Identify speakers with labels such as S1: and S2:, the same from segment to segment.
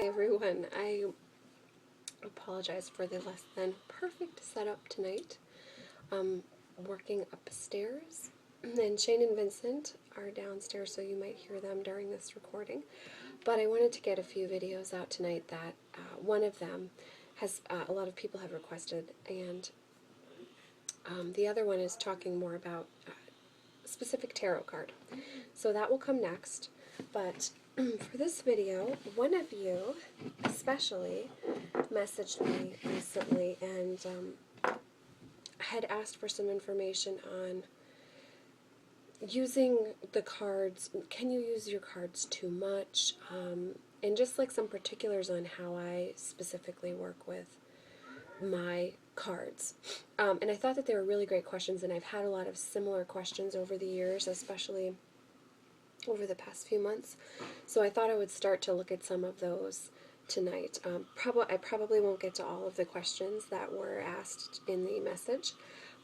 S1: Hi everyone, I apologize for the less than perfect setup tonight. I'm working upstairs, and Shane and Vincent are downstairs, so you might hear them during this recording. But I wanted to get a few videos out tonight that one of them has a lot of people have requested, and the other one is talking more about a specific tarot card. So that will come next. But for this video, one of you especially messaged me recently and had asked for some information on using the cards. Can you use your cards too much? And just like some particulars on how I specifically work with my cards. And I thought that they were really great questions, and I've had a lot of similar questions over the years, especially over the past few months. So I thought I would start to look at some of those tonight. I probably won't get to all of the questions that were asked in the message,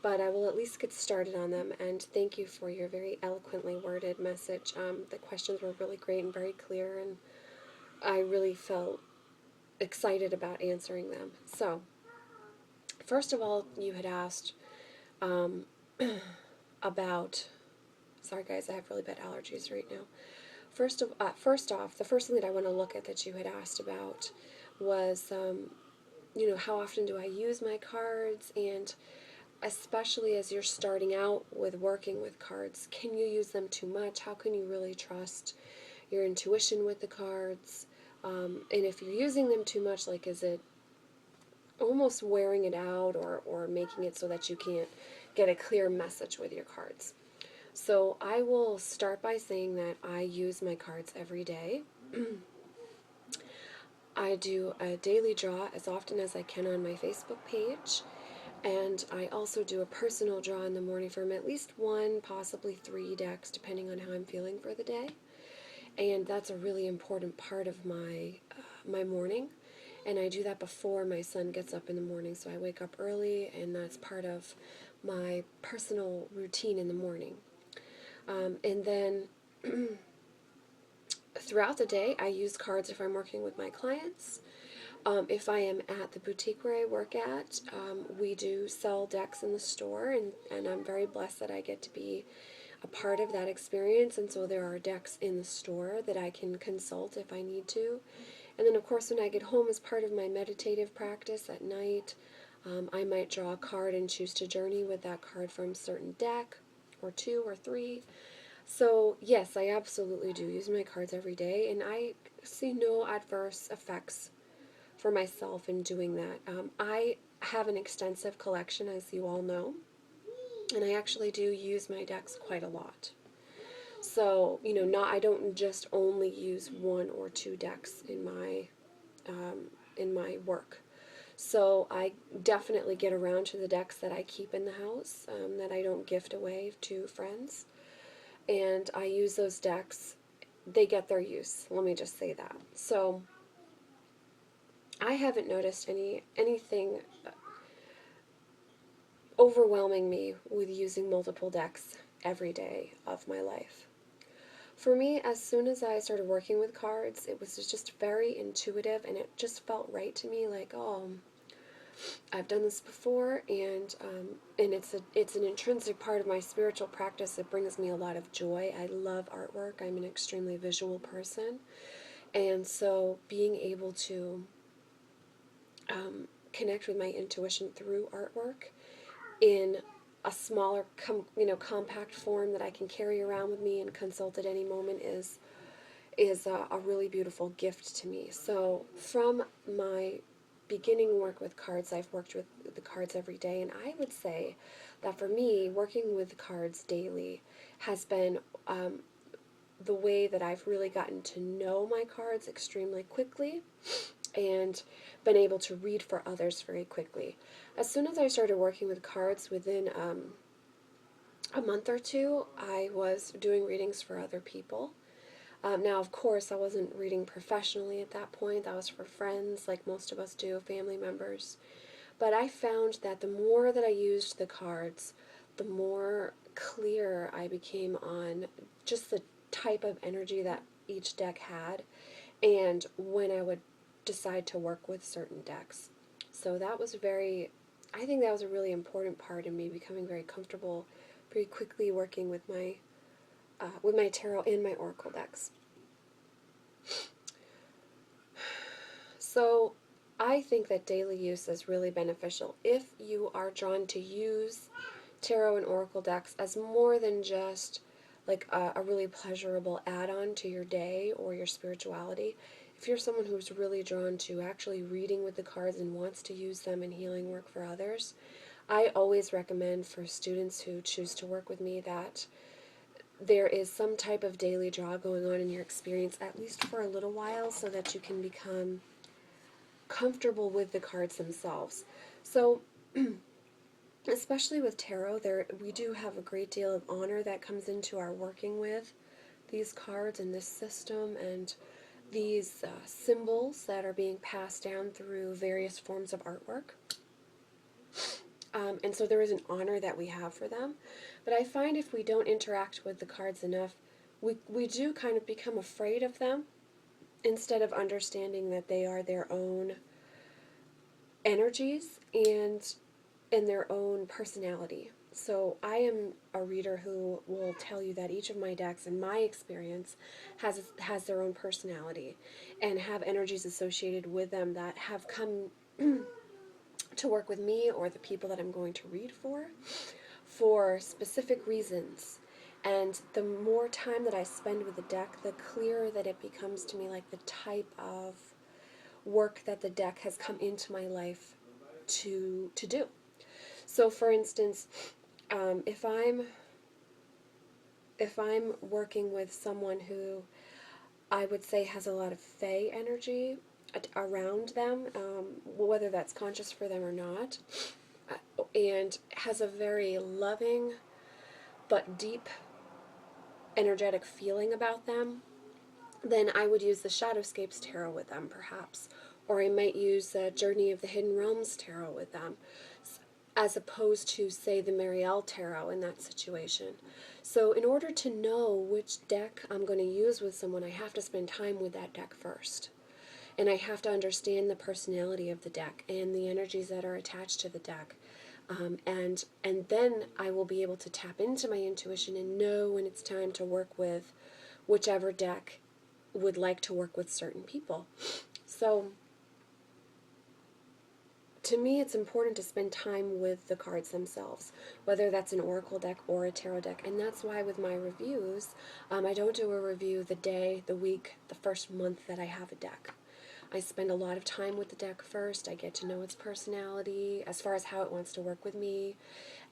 S1: but I will at least get started on them, and thank you for your very eloquently worded message. The questions were really great and very clear, and I really felt excited about answering them. So, first of all, you had asked about, sorry guys, I have really bad allergies right now. First off, the first thing that I want to look at that you had asked about was, how often do I use my cards, and especially as you're starting out with working with cards, can you use them too much? How can you really trust your intuition with the cards? And if you're using them too much, like, is it almost wearing it out, or making it so that you can't get a clear message with your cards? So I will start by saying that I use my cards every day. I do a daily draw as often as I can on my Facebook page, and I also do a personal draw in the morning from at least one, possibly 3 decks, depending on how I'm feeling for the day. And that's a really important part of my morning. And I do that before my son gets up in the morning, so I wake up early, and that's part of my personal routine in the morning. And then throughout the day, I use cards if I'm working with my clients. If I am at the boutique where I work at, we do sell decks in the store, and I'm very blessed that I get to be a part of that experience, and so there are decks in the store that I can consult if I need to. And then, of course, when I get home as part of my meditative practice at night, I might draw a card and choose to journey with that card from a certain deck, or 2 or 3. So, yes, I absolutely do use my cards every day, and I see no adverse effects for myself in doing that. I have an extensive collection, as you all know, and I actually do use my decks quite a lot. So, I don't just only use 1 or 2 decks in my work. So I definitely get around to the decks that I keep in the house, that I don't gift away to friends. And I use those decks. They get their use, let me just say that. So I haven't noticed anything overwhelming me with using multiple decks every day of my life. For me, as soon as I started working with cards, it was just very intuitive, and it just felt right to me, like, oh, I've done this before, and it's an intrinsic part of my spiritual practice. It brings me a lot of joy. I love artwork. I'm an extremely visual person, and so being able to connect with my intuition through artwork in a smaller, compact form that I can carry around with me and consult at any moment is a really beautiful gift to me. So from my beginning work with cards, I've worked with the cards every day, and I would say that for me, working with cards daily has been the way that I've really gotten to know my cards extremely quickly and been able to read for others very quickly. As soon as I started working with cards, within a month or two, I was doing readings for other people. Now, of course, I wasn't reading professionally at that point. That was for friends, like most of us do, family members. But I found that the more that I used the cards, the more clear I became on just the type of energy that each deck had. And when I would decide to work with certain decks. So that was I think that was a really important part in me becoming very comfortable pretty quickly working with my tarot and my oracle decks. So I think that daily use is really beneficial if you are drawn to use tarot and oracle decks as more than just like a really pleasurable add-on to your day or your spirituality. If you're someone who's really drawn to actually reading with the cards and wants to use them in healing work for others, I always recommend for students who choose to work with me that there is some type of daily draw going on in your experience, at least for a little while, so that you can become comfortable with the cards themselves. So, especially with tarot, we do have a great deal of honor that comes into our working with these cards and this system and these symbols that are being passed down through various forms of artwork. And so there is an honor that we have for them. But I find if we don't interact with the cards enough, we do kind of become afraid of them instead of understanding that they are their own energies and their own personality. So I am a reader who will tell you that each of my decks, in my experience, has their own personality and have energies associated with them that have come to work with me or the people that I'm going to read for specific reasons. And the more time that I spend with the deck, the clearer that it becomes to me, like the type of work that the deck has come into my life to do. So, for instance, if I'm working with someone who I would say has a lot of fae energy around them, whether that's conscious for them or not, and has a very loving but deep energetic feeling about them, then I would use the Shadowscapes Tarot with them, perhaps. Or I might use the Journey of the Hidden Realms Tarot with them, as opposed to, say, the Marielle Tarot in that situation. So in order to know which deck I'm going to use with someone, I have to spend time with that deck first. And I have to understand the personality of the deck and the energies that are attached to the deck. And then I will be able to tap into my intuition and know when it's time to work with whichever deck would like to work with certain people. So to me, it's important to spend time with the cards themselves, whether that's an oracle deck or a tarot deck. And that's why with my reviews, I don't do a review the day, the week, the first month that I have a deck. I spend a lot of time with the deck first. I get to know its personality as far as how it wants to work with me.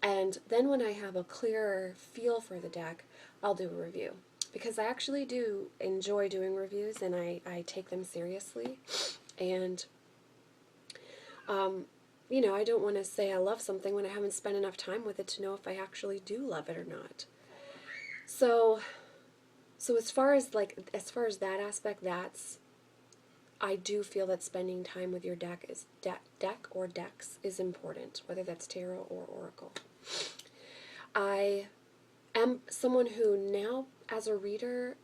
S1: And then when I have a clearer feel for the deck, I'll do a review. Because I actually do enjoy doing reviews and I take them seriously. And, I don't want to say I love something when I haven't spent enough time with it to know if I actually do love it or not. So as far as that aspect, I do feel that spending time with your deck or decks is important, whether that's tarot or oracle. I am someone who now, as a reader,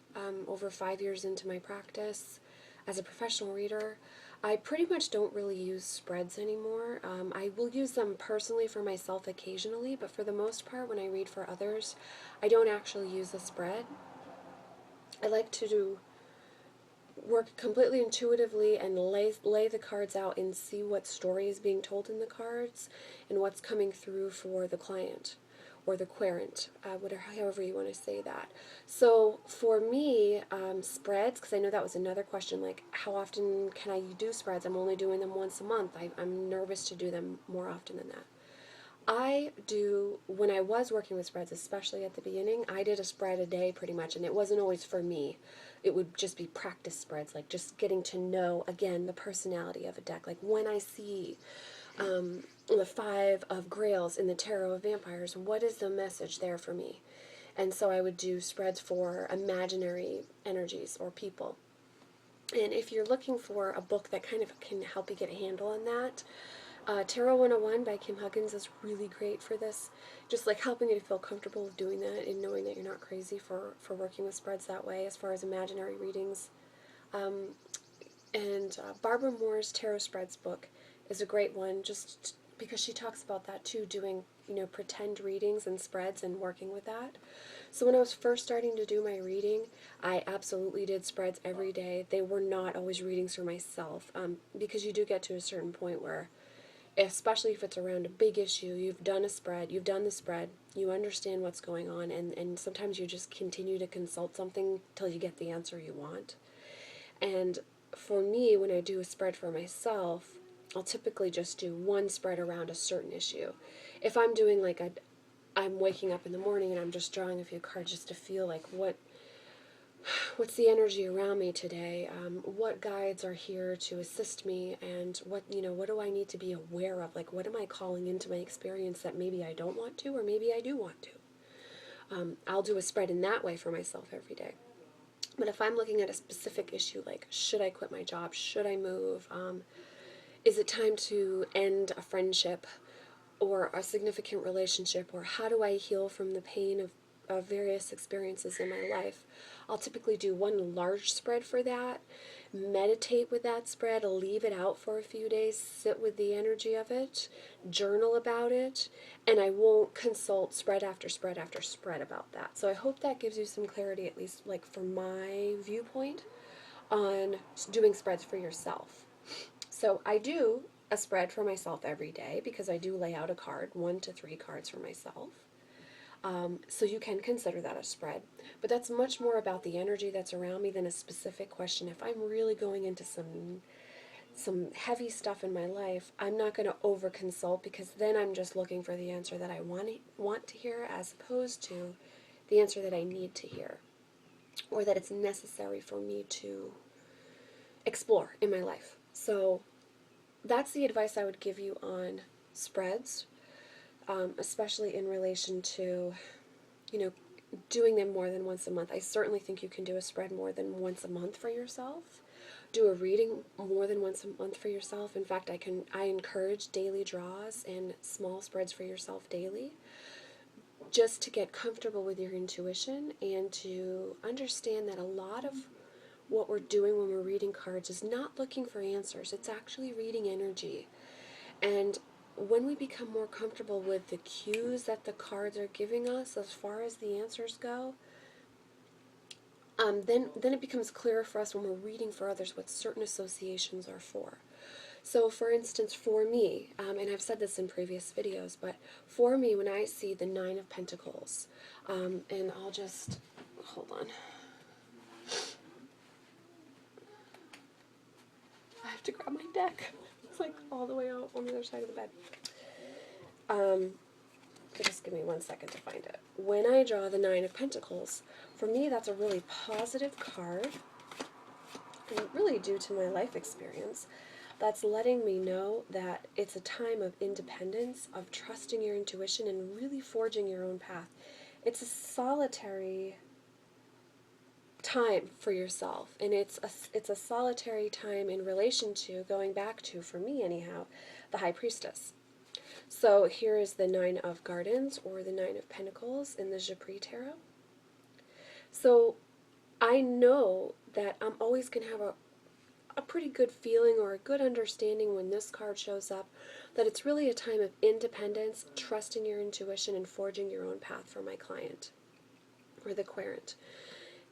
S1: over 5 years into my practice, as a professional reader, I pretty much don't really use spreads anymore. I will use them personally for myself occasionally, but for the most part, when I read for others, I don't actually use a spread. I like to work completely intuitively and lay the cards out and see what story is being told in the cards and what's coming through for the client or the querent, however you want to say that. So for me, spreads, because I know that was another question, like how often can I do spreads? I'm only doing them once a month. I'm nervous to do them more often than that. When I was working with spreads, especially at the beginning, I did a spread a day pretty much, and it wasn't always for me. It would just be practice spreads, like just getting to know, again, the personality of a deck. Like when I see the Five of Grails in the Tarot of Vampires, what is the message there for me? And so I would do spreads for imaginary energies or people. And if you're looking for a book that kind of can help you get a handle on that, Tarot 101 by Kim Huggins is really great for this, just like helping you to feel comfortable with doing that and knowing that you're not crazy for working with spreads that way as far as imaginary readings. And Barbara Moore's Tarot Spreads book is a great one, just because she talks about that too, doing, pretend readings and spreads and working with that. So when I was first starting to do my reading, I absolutely did spreads every day. They were not always readings for myself, because you do get to a certain point where, especially if it's around a big issue, you've done the spread, you understand what's going on, and sometimes you just continue to consult something till you get the answer you want. And for me, when I do a spread for myself, I'll typically just do one spread around a certain issue. If I'm doing like I'm waking up in the morning and I'm just drawing a few cards just to feel like what's the energy around me today, what guides are here to assist me, and what do I need to be aware of, like what am I calling into my experience that maybe I don't want to, or maybe I do want to. I'll do a spread in that way for myself every day. But if I'm looking at a specific issue, like should I quit my job, should I move, is it time to end a friendship or a significant relationship, or how do I heal from the pain of various experiences in my life, I'll typically do one large spread for that, meditate with that spread, leave it out for a few days, sit with the energy of it, journal about it, and I won't consult spread after spread after spread about that. So I hope that gives you some clarity, at least like from my viewpoint, on doing spreads for yourself. So I do a spread for myself every day because I do lay out a card, 1 to 3 cards for myself. So you can consider that a spread. But that's much more about the energy that's around me than a specific question. If I'm really going into some heavy stuff in my life, I'm not going to over consult, because then I'm just looking for the answer that I want to hear, as opposed to the answer that I need to hear, or that it's necessary for me to explore in my life. So that's the advice I would give you on spreads, especially in relation to, doing them more than once a month. I certainly think you can do a spread more than once a month for yourself. Do a reading more than once a month for yourself. In fact, I encourage daily draws and small spreads for yourself daily, just to get comfortable with your intuition and to understand that a lot of what we're doing when we're reading cards is not looking for answers. It's actually reading energy. And when we become more comfortable with the cues that the cards are giving us as far as the answers go, then it becomes clearer for us when we're reading for others what certain associations are for. So for instance, for me, and I've said this in previous videos, but for me, when I see the Nine of Pentacles, and I'll just, hold on. I have to grab my deck. It's like all the way out on the other side of the bed. Just give me 1 second to find it. When I draw the Nine of Pentacles, for me that's a really positive card, and really due to my life experience, that's letting me know that it's a time of independence, of trusting your intuition and really forging your own path. It's a solitary time for yourself, and it's a solitary time in relation to, going back to, for me anyhow, the High Priestess. So here is the Nine of Gardens, or the Nine of Pentacles in the Japri Tarot. So I know that I'm always going to have a pretty good feeling or a good understanding when this card shows up, that it's really a time of independence, trusting your intuition, and forging your own path for my client, or the querent.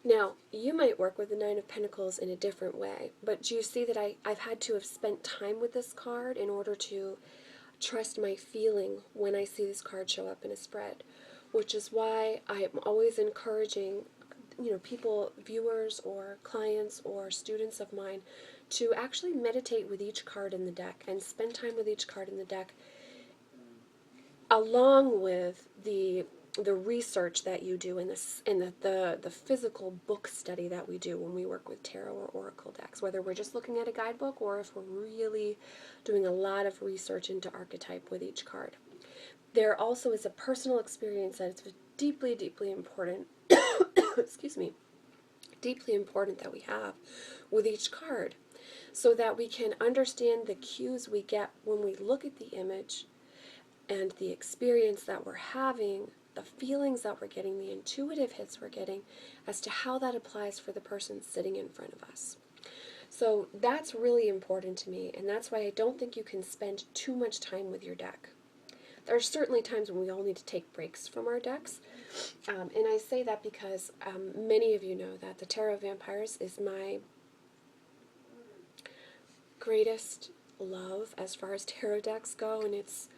S1: Now, you might work with the Nine of Pentacles in a different way, but do you see that I've had to have spent time with this card in order to trust my feeling when I see this card show up in a spread, which is why I'm always encouraging, people, viewers or clients or students of mine, to actually meditate with each card in the deck and spend time with each card in the deck, along with the research that you do in the physical book study that we do when we work with tarot or oracle decks, whether we're just looking at a guidebook or if we're really doing a lot of research into archetype with each card. There also is a personal experience that is deeply, deeply important, excuse me, deeply important that we have with each card, so that we can understand the cues we get when we look at the image, and the experience that we're having, the feelings that we're getting, the intuitive hits we're getting, as to how that applies for the person sitting in front of us. So that's really important to me, and that's why I don't think you can spend too much time with your deck. There are certainly times when we all need to take breaks from our decks, and I say that because many of you know that the Tarot of Vampires is my greatest love as far as tarot decks go, and it's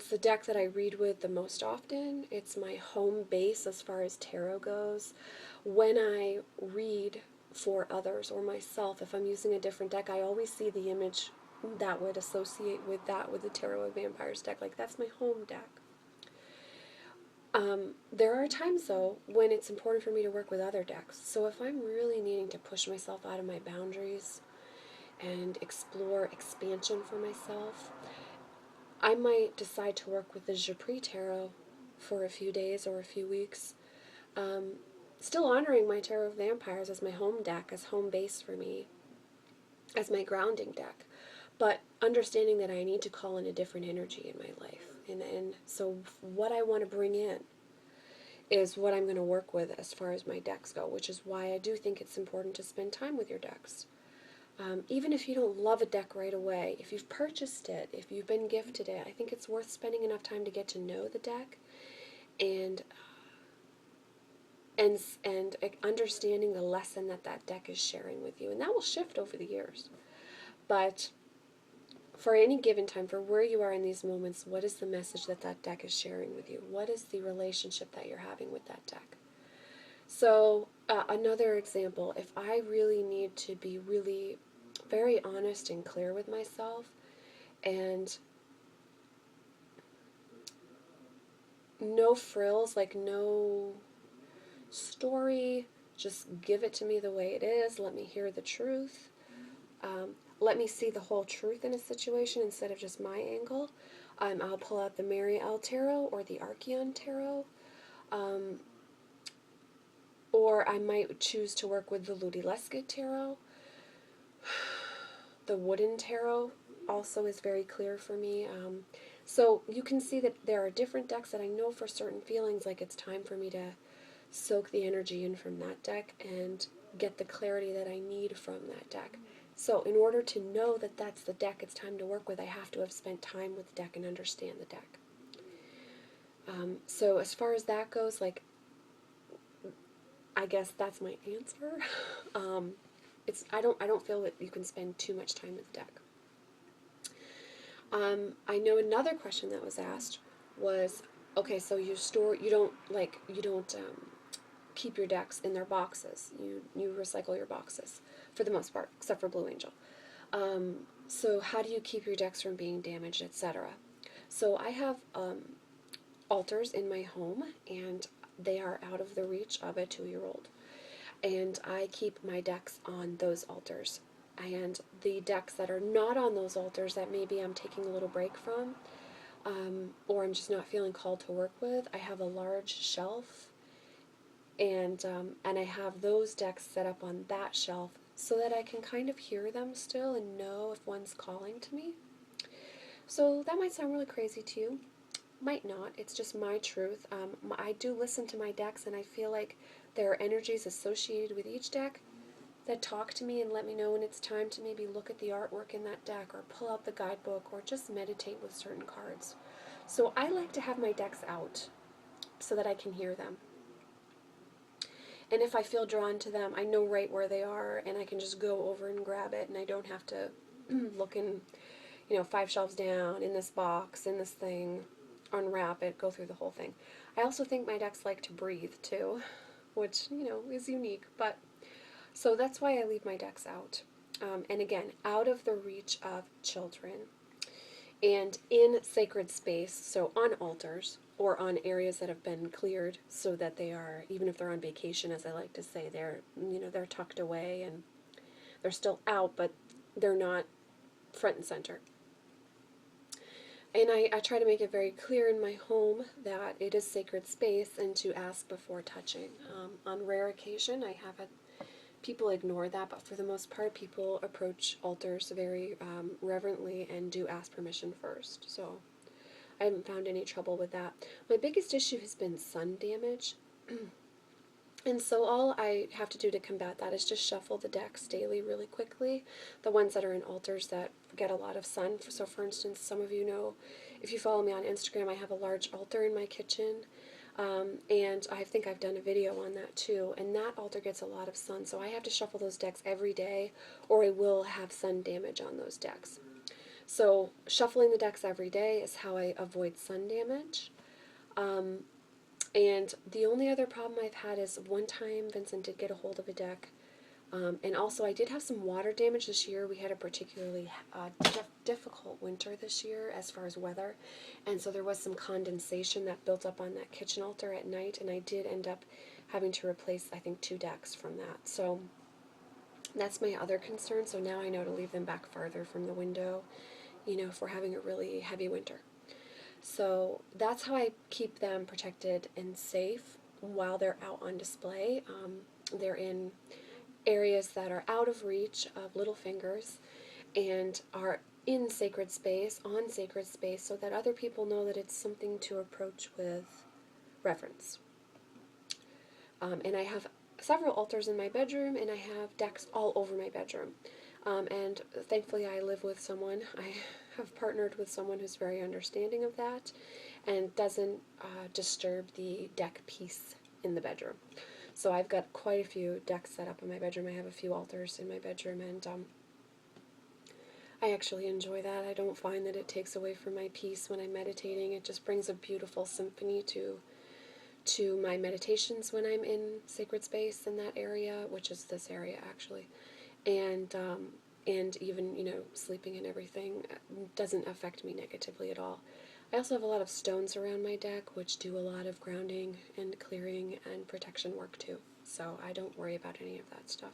S1: the deck that I read with the most often. It's my home base as far as tarot goes. When I read for others or myself, if I'm using a different deck, I always see the image that would associate with that, with the Tarot of Vampires deck. Like, that's my home deck. There are times, though, when it's important for me to work with other decks. So if I'm really needing to push myself out of my boundaries and explore expansion for myself, I might decide to work with the Japri Tarot for a few days or a few weeks. Still honoring my Tarot of Vampires as my home deck, as home base for me, as my grounding deck, but understanding that I need to call in a different energy in my life. And so what I want to bring in is what I'm going to work with as far as my decks go, which is why I do think it's important to spend time with your decks. Even if you don't love a deck right away, if you've purchased it, if you've been gifted it, I think it's worth spending enough time to get to know the deck and and understanding the lesson that that deck is sharing with you. And that will shift over the years. But for any given time, for where you are in these moments, what is the message that that deck is sharing with you? What is the relationship that you're having with that deck? So another example, if I really need to be really very honest and clear with myself and no frills, like no story, just give it to me the way it is, let me hear the truth, let me see the whole truth in a situation instead of just my angle. I'll pull out the Mariel Tarot or the Archeon Tarot, or I might choose to work with the Ludi Lesket Tarot. The Wooden Tarot also is very clear for me. So you can see that there are different decks that I know for certain feelings like it's time for me to soak the energy in from that deck and get the clarity that I need from that deck. So in order to know that that's the deck it's time to work with, I have to have spent time with the deck and understand the deck. So as far as that goes, like, I guess that's my answer. I don't feel that you can spend too much time with the deck. I know another question that was asked was, okay, so you don't keep your decks in their boxes. You recycle your boxes for the most part, except for Blue Angel. So how do you keep your decks from being damaged, etc.? So I have altars in my home, and they are out of the reach of a 2-year-old. And I keep my decks on those altars. And the decks that are not on those altars that maybe I'm taking a little break from, or I'm just not feeling called to work with, I have a large shelf, and I have those decks set up on that shelf so that I can kind of hear them still and know if one's calling to me. So that might sound really crazy to you. Might not. It's just my truth. I do listen to my decks, and I feel like there are energies associated with each deck that talk to me and let me know when it's time to maybe look at the artwork in that deck or pull out the guidebook or just meditate with certain cards. So I like to have my decks out so that I can hear them. And if I feel drawn to them, I know right where they are, and I can just go over and grab it, and I don't have to look in, 5 shelves down, in this box, in this thing, unwrap it, go through the whole thing. I also think my decks like to breathe, too, which, is unique, but so that's why I leave my decks out. And again, out of the reach of children and in sacred space, so on altars or on areas that have been cleared so that they are, even if they're on vacation, as I like to say, they're tucked away and they're still out, but they're not front and center. And I try to make it very clear in my home that it is sacred space and to ask before touching. On rare occasion, I have people ignore that, but for the most part, people approach altars very reverently and do ask permission first. So I haven't found any trouble with that. My biggest issue has been sun damage. And so all I have to do to combat that is just shuffle the decks daily really quickly, the ones that are in altars that get a lot of sun. So for instance, some of you know, if you follow me on Instagram, I have a large altar in my kitchen, and I think I've done a video on that too, and that altar gets a lot of sun, so I have to shuffle those decks every day or I will have sun damage on those decks. So shuffling the decks every day is how I avoid sun damage. Um, and the only other problem I've had is one time Vincent did get a hold of a deck. And also, I did have some water damage this year. We had a particularly difficult winter this year as far as weather. And so there was some condensation that built up on that kitchen altar at night. And I did end up having to replace, I think, 2 decks from that. So that's my other concern. So now I know to leave them back farther from the window, if we're having a really heavy winter. So that's how I keep them protected and safe while they're out on display. They're in areas that are out of reach of little fingers and are in sacred space, on sacred space, so that other people know that it's something to approach with reverence. And I have several altars in my bedroom, and I have decks all over my bedroom. And thankfully, I live with someone. I have partnered with someone who's very understanding of that and doesn't disturb the deck peace in the bedroom. So I've got quite a few decks set up in my bedroom. I have a few altars in my bedroom, and I actually enjoy that. I don't find that it takes away from my peace when I'm meditating. It just brings a beautiful symphony to my meditations when I'm in sacred space in that area, which is this area actually, and even sleeping and everything doesn't affect me negatively at all. I also have a lot of stones around my deck, which do a lot of grounding and clearing and protection work too. So I don't worry about any of that stuff.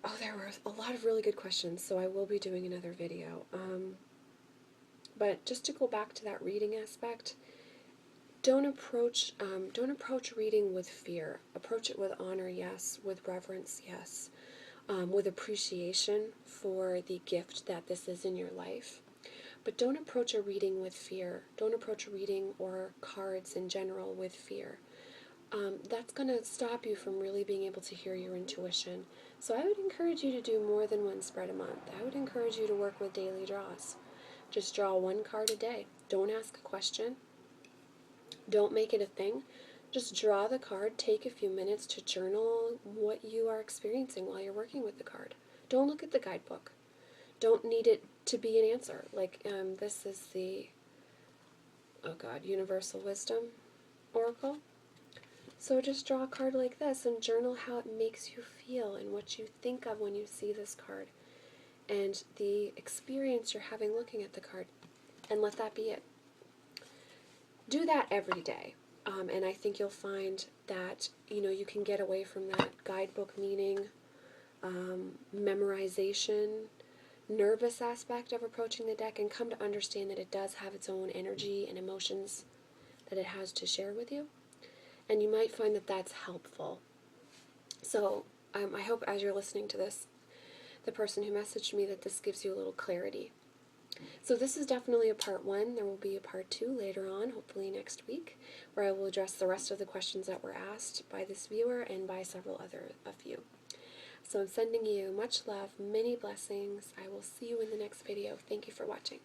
S1: Oh, there were a lot of really good questions, so I will be doing another video. But just to go back to that reading aspect, don't approach reading with fear. Approach it with honor, yes. With reverence, yes. With appreciation for the gift that this is in your life. But don't approach a reading with fear. Don't approach a reading or cards in general with fear. That's going to stop you from really being able to hear your intuition. So I would encourage you to do more than one spread a month. I would encourage you to work with daily draws. Just draw one card a day. Don't ask a question. Don't make it a thing. Just draw the card. Take a few minutes to journal what you are experiencing while you're working with the card. Don't look at the guidebook. Don't need it to be an answer. Like, this is the, Universal Wisdom Oracle. So just draw a card like this and journal how it makes you feel and what you think of when you see this card and the experience you're having looking at the card, and let that be it. Do that every day, and I think you'll find that you can get away from that guidebook meaning, memorization, nervous aspect of approaching the deck, and come to understand that it does have its own energy and emotions that it has to share with you. And you might find that that's helpful. So I hope as you're listening to this, the person who messaged me, that this gives you a little clarity. So this is definitely a part 1. There will be a part 2 later on, hopefully next week, where I will address the rest of the questions that were asked by this viewer and by several other of you. So I'm sending you much love, many blessings. I will see you in the next video. Thank you for watching.